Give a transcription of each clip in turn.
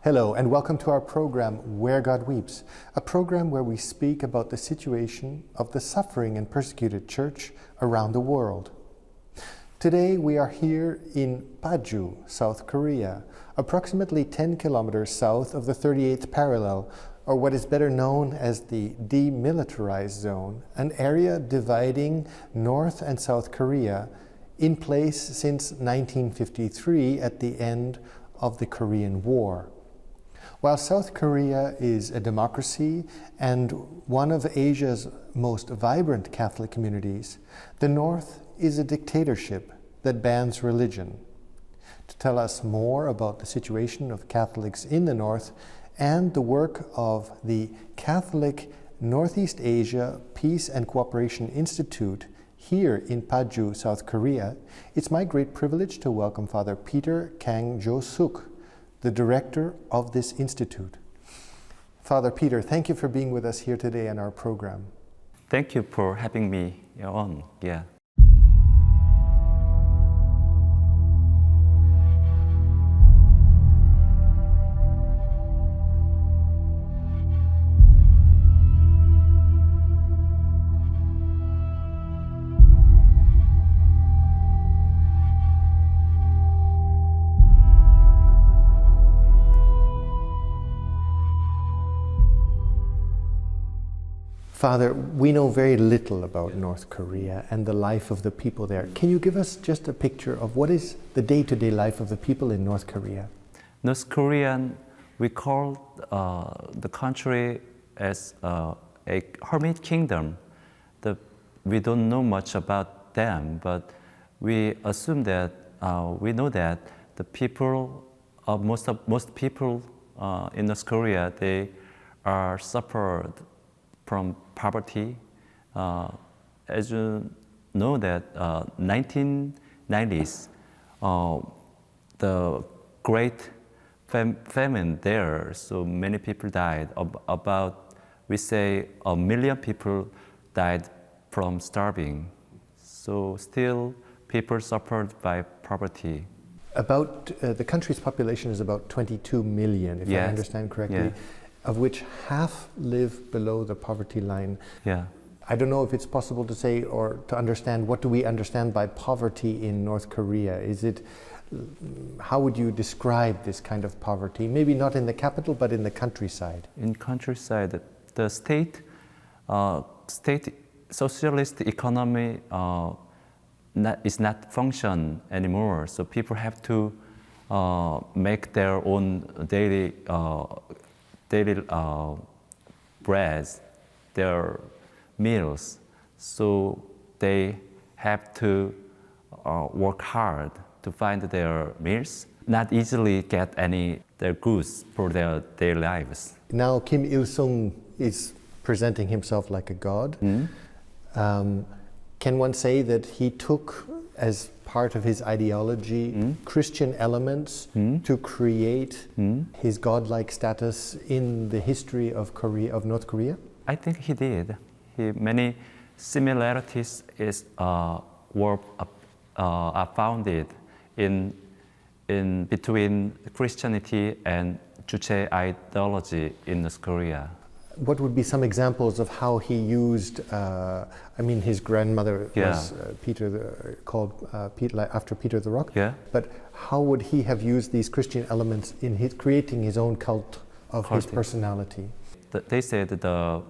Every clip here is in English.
Hello and welcome to our program, Where God Weeps, a program where we speak about the situation of the suffering and persecuted church around the world. Today we are here in Paju, South Korea, approximately 10 kilometers south of the 38th parallel, or what is better known as the Demilitarized Zone, an area dividing North and South Korea, in place since 1953 at the end of the Korean War. While South Korea is a democracy and one of Asia's most vibrant Catholic communities, the North is a dictatorship that bans religion. To tell us more about the situation of Catholics in the North and the work of the Catholic Northeast Asia Peace and Cooperation Institute here in Paju, South Korea, it's my great privilege to welcome Father Peter Kang Ju-Seok, the director of this institute. Father Peter, thank you for being with us here today on our program. Thank you for having me on. Yeah. Father, we know very little about North Korea and the life of the people there. Can you give us just a picture of what is the day-to-day life of the people in North Korea? North Korean, we call the country as a hermit kingdom. We don't know much about them, but we assume that we know that the people, most people in North Korea, they are suffered from poverty. As you know that 1990s, the great famine there, so many people died. About, we say, 1 million people died from starving. So still people suffered by poverty. About the country's population is about 22 million, if I understand correctly. Yeah. Of which half live below the poverty line. Yeah. I don't know if it's possible to say or to understand, what do we understand by poverty in North Korea? How would you describe this kind of poverty? Maybe not in the capital, but in the countryside. In countryside, the state socialist economy is not function anymore. So people have to make their own daily bread, their meals. So they have to work hard to find their meals, not easily get their goods for their daily lives. Now Kim Il-sung is presenting himself like a god. Can one say that he took, as part of his ideology, Christian elements to create his godlike status in the history of North Korea? I think he did. Many similarities were founded in between Christianity and Juche ideology in North Korea. What would be some examples of how he used? His grandmother was called Peter, after Peter the Rock. Yeah. But how would he have used these Christian elements in creating his own cult of his personality? They said the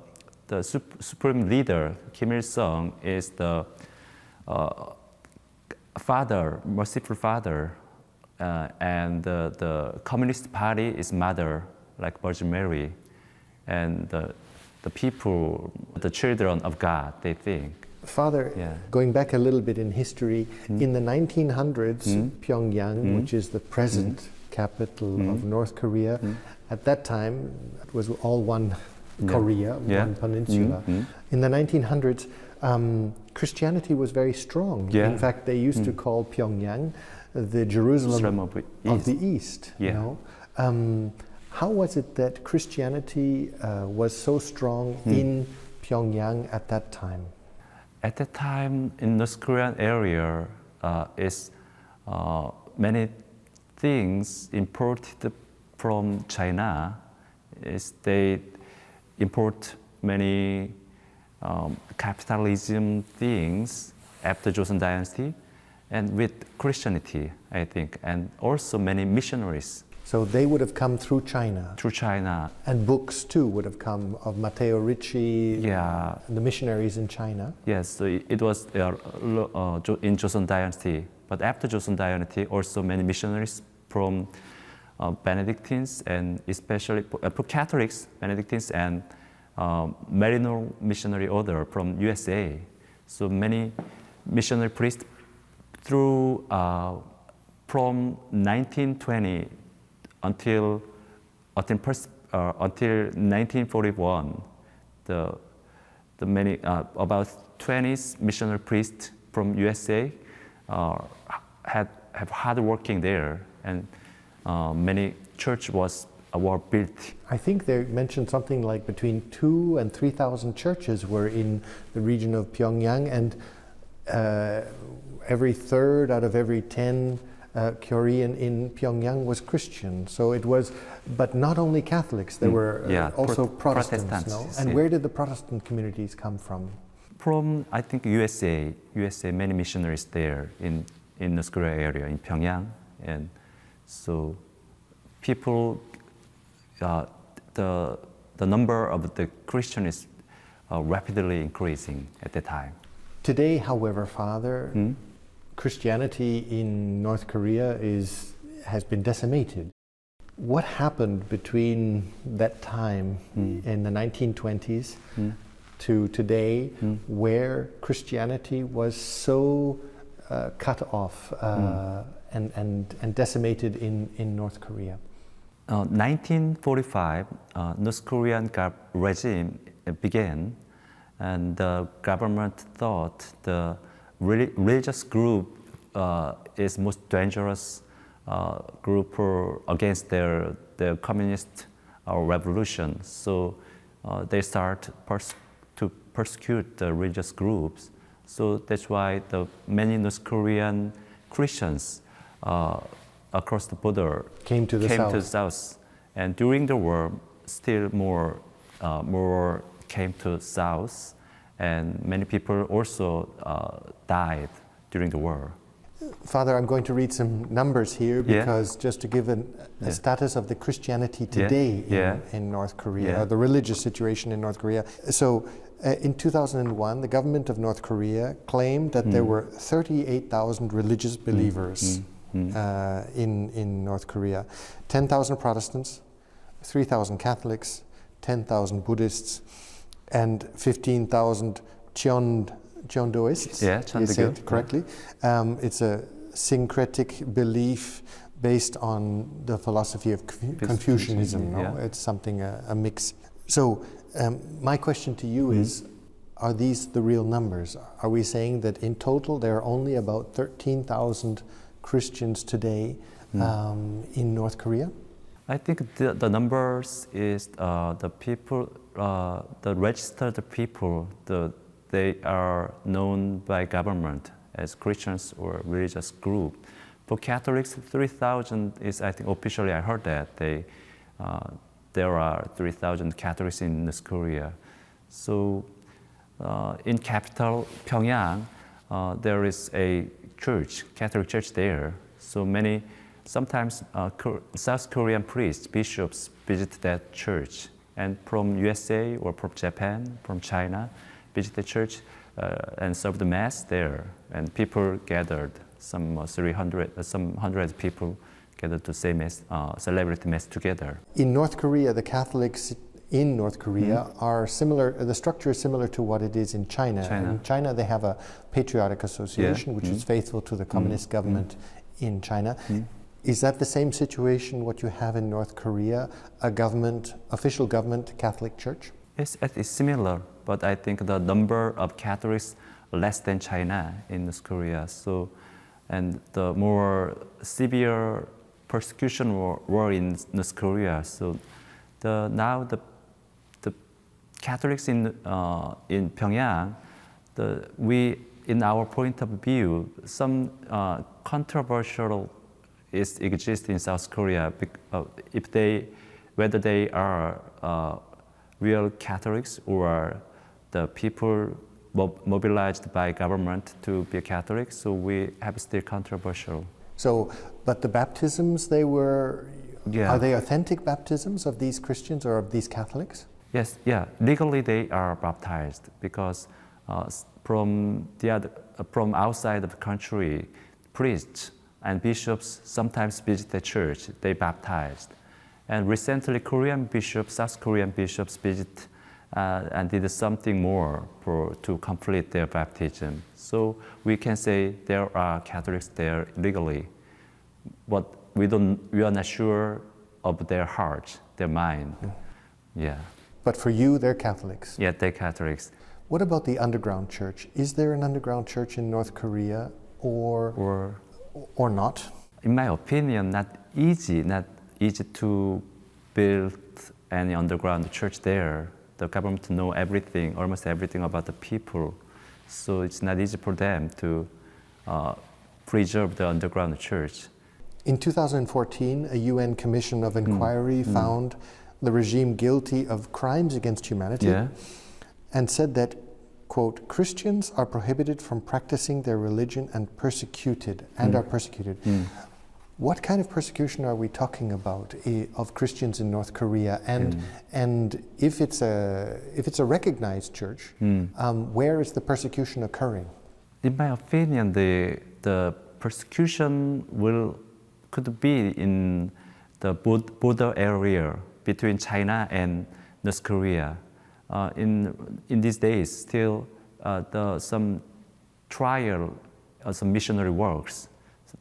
supreme leader Kim Il-sung is the father, merciful father, and the Communist Party is mother, like Virgin Mary. And the people, the children of God, they think. Father, going back a little bit in history, in the 1900s, Pyongyang, which is the present capital of North Korea, at that time, it was all one Korea, one peninsula. In the 1900s, Christianity was very strong. In fact, they used to call Pyongyang the Jerusalem of the East. You know? How was it that Christianity was so strong in Pyongyang at that time? At that time, in North Korean area, many things imported from China is they import many capitalism things after Joseon Dynasty, and with Christianity, I think, and also many missionaries. So they would have come through China. Through China. And books too would have come of Matteo Ricci, Yeah. the missionaries in China. Yes, so it was in Joseon Dynasty. But after Joseon Dynasty, also many missionaries from Benedictines and especially Catholics, Benedictines and Marino missionary order from USA. So many missionary priests through from 1920 until 1941, the many about 20 missionary priests from USA have hard working there, and many church were built. I think they mentioned something like between 2,000 and 3,000 churches were in the region of Pyongyang, and every third out of every 10 Korean in Pyongyang was Christian. So it was, but not only Catholics, there were also Protestants. No? And where did the Protestant communities come from? From, I think, USA, many missionaries there in North Korea area, in Pyongyang. And so people, the number of the Christians is rapidly increasing at the time. Today, however, Father, Christianity in North Korea has been decimated. What happened between that time in the 1920s to today, where Christianity was so cut off and decimated in North Korea? 1945, North Korean regime began, and the government thought the religious group is most dangerous group against their communist revolution. So they start to persecute the religious groups. So that's why the many North Korean Christians across the border came to the south. And during the war, still more came to south, and many people also died during the war. Father, I'm going to read some numbers here because just to give a status of the Christianity today in North Korea, the religious situation in North Korea. So in 2001, the government of North Korea claimed that there were 38,000 religious believers in North Korea. 10,000 Protestants, 3,000 Catholics, 10,000 Buddhists, and 15,000 Cheondoists. Yeah, you said it correctly. It's a syncretic belief based on the philosophy of Confucianism. No? It's something, a mix. So my question to you is, are these the real numbers? Are we saying that in total there are only about 13,000 Christians today in North Korea? I think the numbers is the people, the registered people, they are known by government as Christians or religious group. For Catholics, 3,000 is, I think, officially I heard that there are 3,000 Catholics in North Korea. So in capital Pyongyang, there is a church, Catholic church there. So many, sometimes South Korean priests, bishops visit that church. And from USA or from Japan, from China, visit the church and serve the mass there. And people gathered, some 100 people gathered to say mass, celebrate mass together. In North Korea, the Catholics in North Korea are similar, the structure is similar to what it is in China. In China, they have a patriotic association, which is faithful to the communist government in China. Is that the same situation, what you have in North Korea, a government, official government Catholic church? Yes, it's similar, but I think the number of Catholics less than China in North Korea. So, and the more severe persecution were in North Korea. So, now the Catholics in Pyongyang, we in our point of view, some controversial exist in South Korea, whether they are real Catholics or the people mobilized by government to be Catholic, so we have still controversial. So, but the baptisms, Yeah. are they authentic baptisms of these Christians or of these Catholics? Yes, yeah. Legally, they are baptized because from outside of the country, priests and bishops sometimes visit the church. They baptized, and recently, South Korean bishops visit and did something more to complete their baptism. So we can say there are Catholics there legally, but we are not sure of their heart, their mind. Yeah. But for you, they're Catholics. Yeah, they're Catholics. What about the underground church? Is there an underground church in North Korea or not? In my opinion, not easy to build any underground church there. The government know everything, almost everything about the people. So it's not easy for them to preserve the underground church. In 2014, a UN Commission of Inquiry found the regime guilty of crimes against humanity and said that, quote, Christians are prohibited from practicing their religion and are persecuted. What kind of persecution are we talking about of Christians in North Korea? And if it's a recognized church, where is the persecution occurring? In my opinion, the persecution could be in the border area between China and North Korea. In these days, still some trial, some missionary works.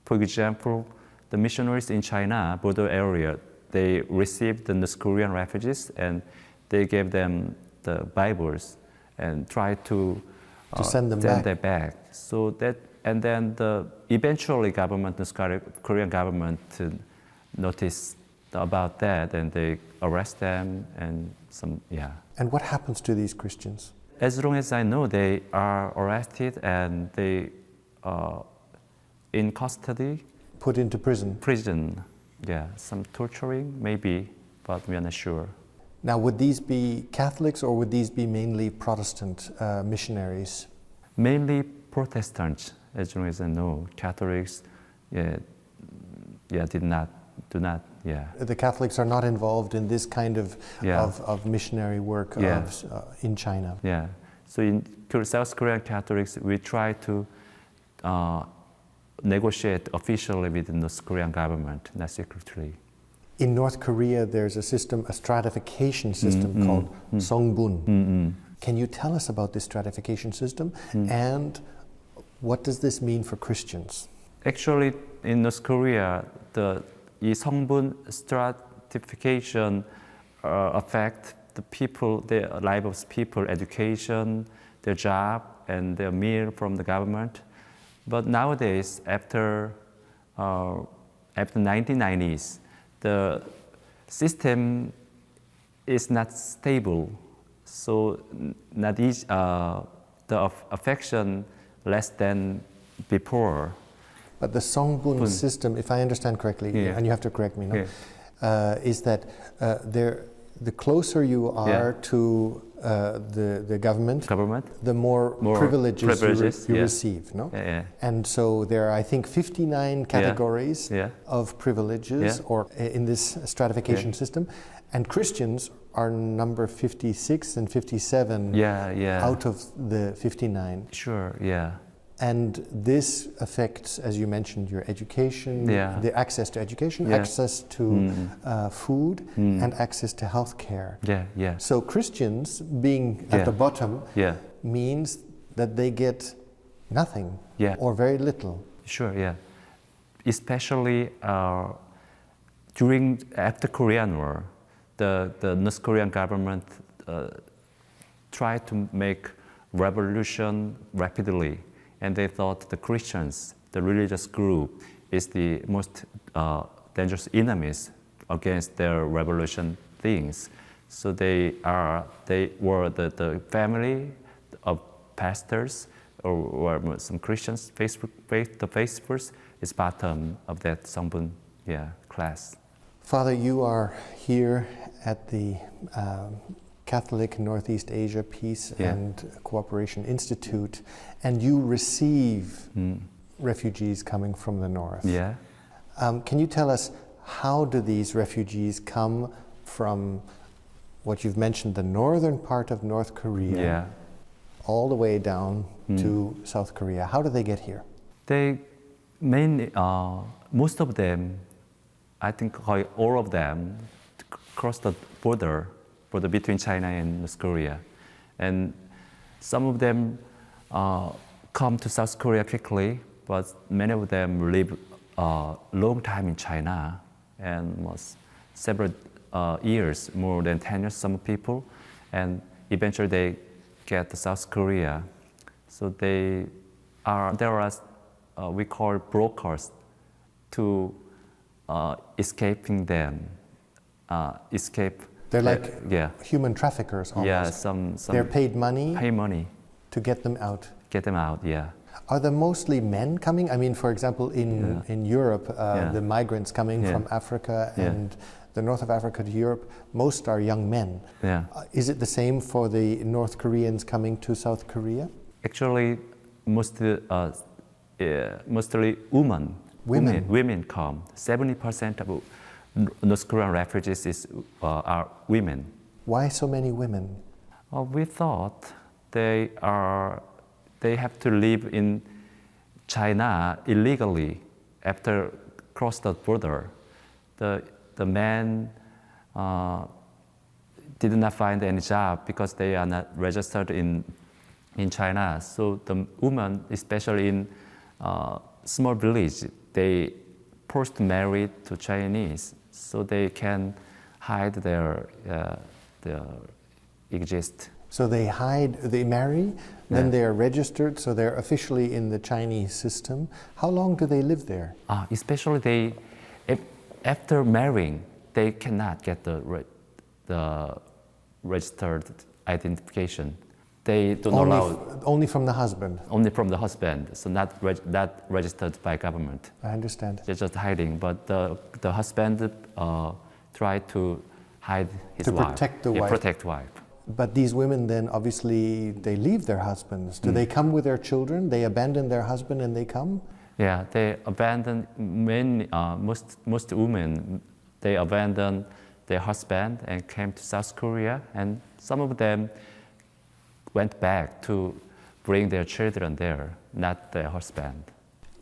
For example, the missionaries in China border area, they received the North Korean refugees and they gave them the Bibles and tried to send them back. So that, and then eventually North Korean government noticed about that and they arrest them and And what happens to these Christians? As long as I know, they are arrested and they are in custody. Put into prison. Yeah, some torturing maybe, but we are not sure. Now, would these be Catholics or would these be mainly Protestant missionaries? Mainly Protestants, as long as I know. Catholics, do not. The Catholics are not involved in this kind of missionary work in China. Yeah. So in South Korean Catholics, we try to negotiate officially with the North Korean government, not secretly. In North Korea, there's a stratification system called Songbun. Can you tell us about this stratification system and what does this mean for Christians? Actually, in North Korea, the Songbun stratification affect the people, the life of people, education, their job, and their meal from the government. But nowadays, after 1990s, the system is not stable, so not easy, the affection less than before. But the Songbun system, if I understand correctly, and you have to correct me, is that the closer you are to the government, the more privileges you receive, no? And so there are, I think, 59 categories of privileges or in this stratification system, and Christians are number 56 and 57 out of the 59. Sure, yeah. And this affects, as you mentioned, your education, the access to education, access to food, and access to health care. So Christians being at the bottom means that they get nothing or very little. Sure, yeah. Especially after Korean War, the North Korean government tried to make revolution rapidly. And they thought the Christians, the religious group, is the most dangerous enemies against their revolution things. So they were the family of pastors or some Christians, the faithfuls. is bottom of that Songbun class. Father, you are here at the Catholic Northeast Asia Peace and Cooperation Institute, and you receive refugees coming from the north. Yeah. Can you tell us, how do these refugees come from what you've mentioned, the northern part of North Korea, all the way down to South Korea? How do they get here? They mainly, most of them, I think all of them, cross the border between China and North Korea. And some of them come to South Korea quickly, but many of them live a long time in China, and was several years, more than 10 years, some people, and eventually they get to South Korea. So there are we call brokers to escaping them, escape. They're like human traffickers almost. Yeah, some they're paid money. Pay money to get them out. Get them out, yeah. Are there mostly men coming? I mean, for example, in Europe, the migrants coming from Africa and the north of Africa to Europe, most are young men. Yeah. Is it the same for the North Koreans coming to South Korea? Actually, mostly women. Women come. 70% of North Korean refugees are women. Why so many women? We thought they have to live in China illegally after cross the border. The men did not find any job because they are not registered in China. So the women, especially in small village, they first married to Chinese, so they can hide their exist. So they marry, then they are registered, so they're officially in the Chinese system. How long do they live there? Especially after marrying, they cannot get the registered identification. They don't allow. Only from the husband? Only from the husband, so not registered by government. I understand. They're just hiding, but the husband tried to hide his wife. To protect the wife. Protect wife. But these women then, obviously, they leave their husbands. Do they come with their children? They abandon their husband and they come? Yeah, they abandon most women. They abandoned their husband and came to South Korea, and some of them went back to bring their children there, not their husband.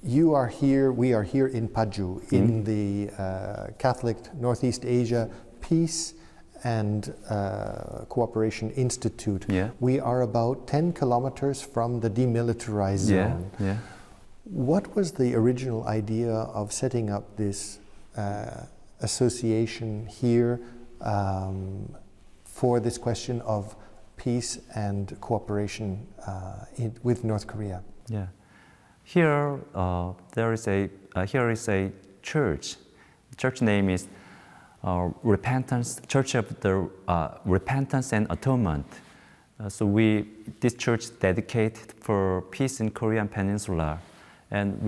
You are here, we are here in Paju, in the Catholic Northeast Asia Peace and Cooperation Institute. Yeah. We are about 10 kilometers from the Demilitarized Zone. Yeah. What was the original idea of setting up this association here for this question of peace and cooperation with North Korea? Yeah. Here, there is a church. The church name is Repentance, Church of the Repentance and Atonement. This church dedicated for peace in Korean Peninsula, and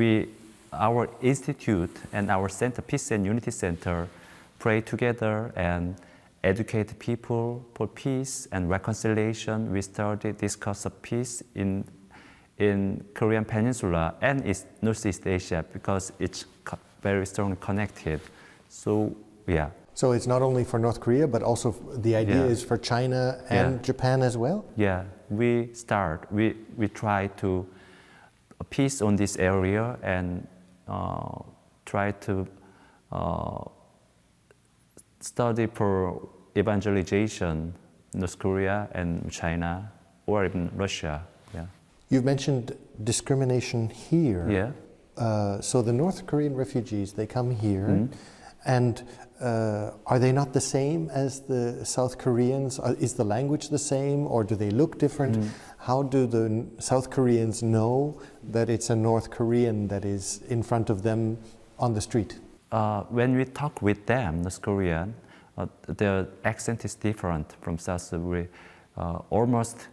our institute and our center, Peace and Unity Center, pray together and educate people for peace and reconciliation. We started discuss of peace in Korean Peninsula and Northeast Asia because it's very strongly connected. So yeah. So it's not only for North Korea, but also the idea is for China and Japan as well? Yeah, we try to peace on this area and try to study for evangelization North Korea and China or even Russia. Yeah. You've mentioned discrimination here. Yeah. So the North Korean refugees, they come here, and are they not the same as the South Koreans? Is the language the same, or do they look different? How do the South Koreans know that it's a North Korean that is in front of them on the street? When we talk with them, North Korean, their accent is different from South Korea. Almost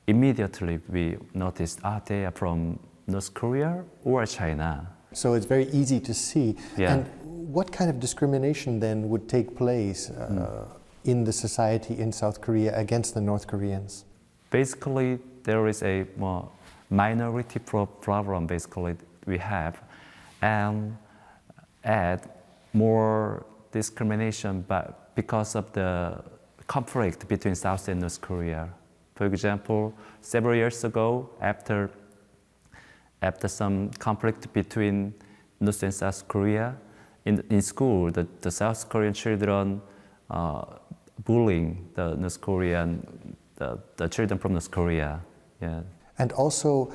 immediately we noticed, they are from North Korea or China. So it's very easy to see. Yeah. And what kind of discrimination then would take place in the society in South Korea against the North Koreans? Basically, there is a minority problem basically we have, and add more discrimination but because of the conflict between South and North Korea. For example, several years ago, after some conflict between North and South Korea, in school, the South Korean children bullying the North Korean, the children from North Korea. Yeah. And also,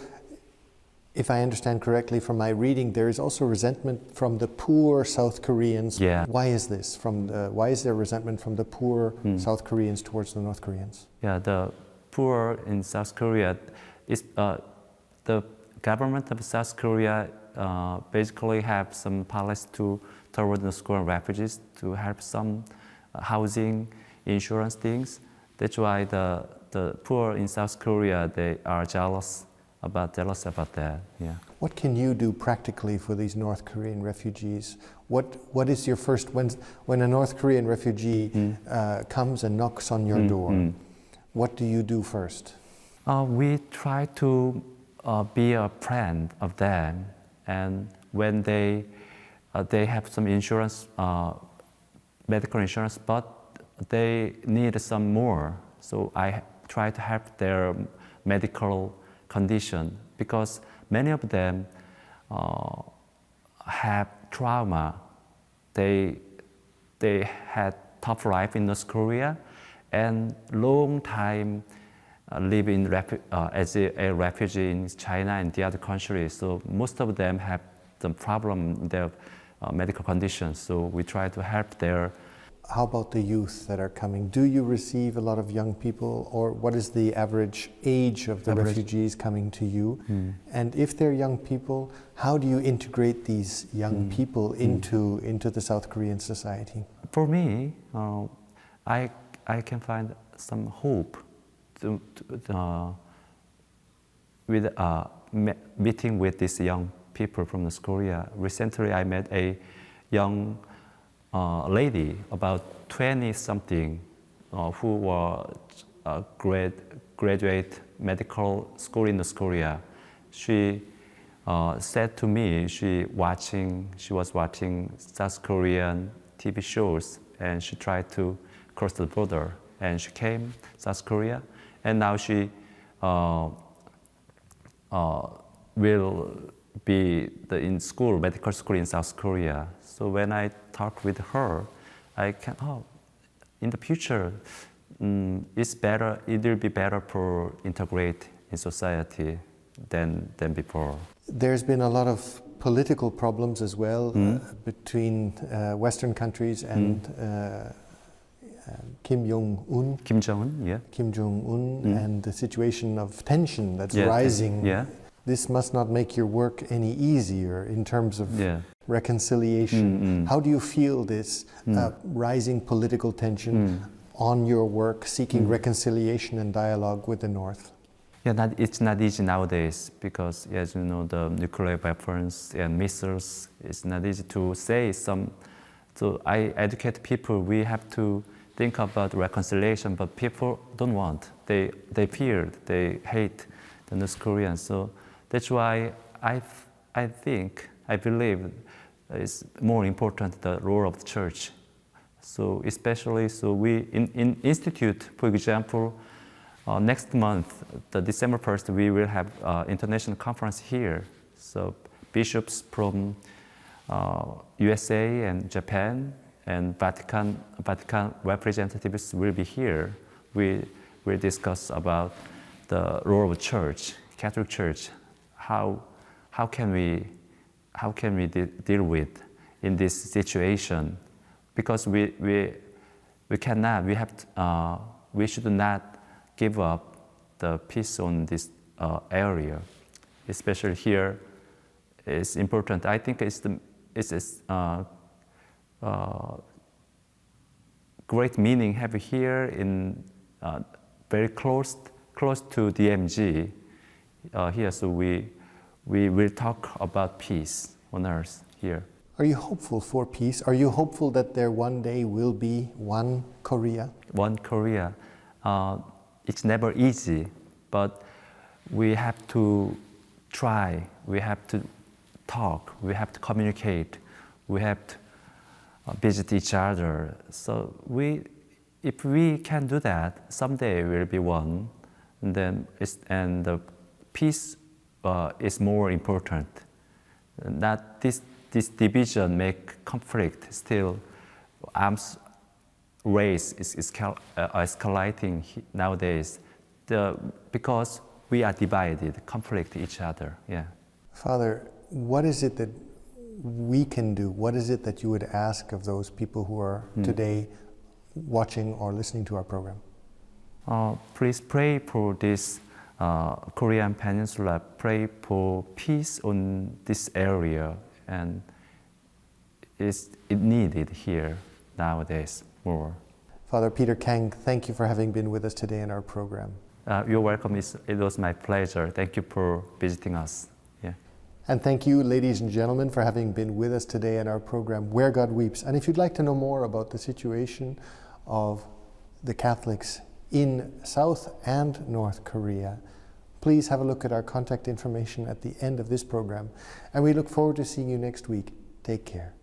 if I understand correctly from my reading, there is also resentment from the poor South Koreans. Yeah. Why is this? Why is there resentment from the poor South Koreans towards the North Koreans? Yeah, the poor in South Korea is the government of South Korea basically have some policy toward the school and refugees to help some housing, insurance things. That's why the poor in South Korea, they are jealous about that. Yeah. What can you do practically for these North Korean refugees? What is your first when a North Korean refugee comes and knocks on your door? What do you do first? We try to be a friend of them, and when they have some insurance, medical insurance, but they need some more. So I try to help their medical condition because many of them have trauma. They had tough life in North Korea and long time live as a refugee in China and the other countries. So most of them have some problem in their medical conditions. So we try to help their. How about the youth that are coming? Do you receive a lot of young people, or what is the average age of the refugees coming to you? And if they're young people, how do you integrate these young people into the South Korean society? For me, I can find some hope with meeting with these young people from North Korea. Recently, I met a young lady, about 20-something, who was graduate medical school in North Korea. She said to me she was watching South Korean TV shows, and she tried to cross the border, and she came South Korea, and now she will be in school, medical school in South Korea. So when I talk with her, I can, in the future, it will be better for integrate in society than before. There's been a lot of political problems as well between Western countries and Kim Jong-un. Kim Jong-un, yeah. Kim Jong-un and the situation of tension that's rising. Yeah. This must not make your work any easier in terms of reconciliation. How do you feel this rising political tension on your work, seeking reconciliation and dialogue with the North? Yeah, it's not easy nowadays because, as you know, the nuclear weapons and missiles, it's not easy to say some. So I educate people, we have to think about reconciliation, but people don't want. They fear, they hate the North Koreans. So that's why I believe it's more important the role of the church. So especially, we in institute, for example, next month, the December 1st, we will have international conference here. So bishops from USA and Japan and Vatican representatives will be here. We will discuss about the role of church, Catholic Church. How can we deal with in this situation? Because we should not give up the peace on this area, especially here. It's important. I think it's great meaning have here in very close to DMZ here. So we will talk about peace on earth here. Are you hopeful for peace? Are you hopeful that there one day will be one Korea? One Korea. It's never easy, but we have to try, we have to talk, we have to communicate, we have to visit each other. So if we can do that, someday we'll be one, and the peace is more important. Not this division make conflict. Still, arms race is escalating nowadays. Because we are divided, conflict each other. Yeah. Father, what is it that we can do? What is it that you would ask of those people who are today watching or listening to our program? Please pray for this Korean Peninsula. Pray for peace on this area, and it needed here nowadays more. Father Peter Kang, thank you for having been with us today in our program. You're welcome. It was my pleasure. Thank you for visiting us. Yeah. And thank you, ladies and gentlemen, for having been with us today in our program, Where God Weeps. And if you'd like to know more about the situation of the Catholics in South and North Korea, please have a look at our contact information at the end of this program. And we look forward to seeing you next week. Take care.